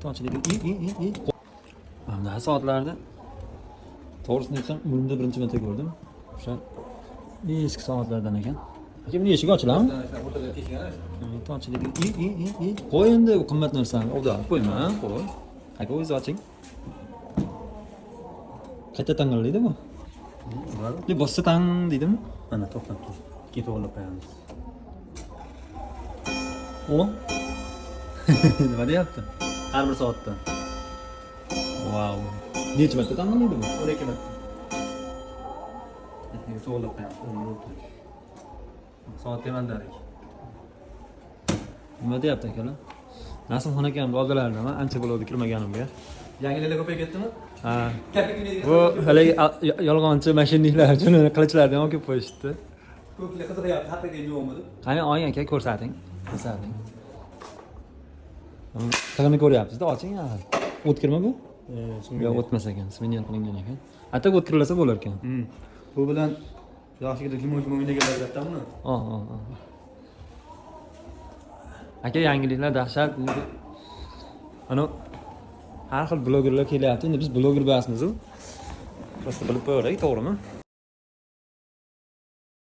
Tomchiligi. Mana soatlarda to'g'risini aytsam, umrimda birinchi marta ko'rdim. O'sha eski soatlardan ekan. Aka, buni eshigi ochiladimi? Tomchiligi. Qo'y endi bu qimmat narsani. Obda, qo'yma, qo'y. Aka, o'zingiz oching. Qayta tangillaydi bu? Deb bossa tang deydimi? Mana to'xtab tur. Keyin to'g'rilab qo'yamiz. O? Nima deyapti? Har bir soatda. Wow. Necha marta tangillaydi bu? 12 marta. Keyin to'g'rilab qo'yamiz. Soat demandarik. Nima deyapti akalar? Nasimxon akamni oldilaridaman, ancha bo'ldi kirmaganimga. Yangiliklar ko'payib ketdimi? Ha. Bu haligi yolg'onchi mashinniklar uchun qilichlardan olib kelib qo'yishdi. Ko'plar qiziqyapti, haqiqiy yo'qmi deb. Qani oling aka, ko'rsating. Ko'rsating. Tig'ini ko'ryapsiz-da, oching ha. O'tkirma bu? Yo'q, o'tmas ekan. Smenyal qilingan ekan. Atak o'tkirlasa bo'lar ekan. Bu bilan yoshligida limon o'ynaganlar kattami? Aka, yangiliklar dahshat. Ana har xil blogerlar kelyapti. Endi biz bloger emasmiz-ku. Prosta bilib qo'yaylik, to'g'rimi?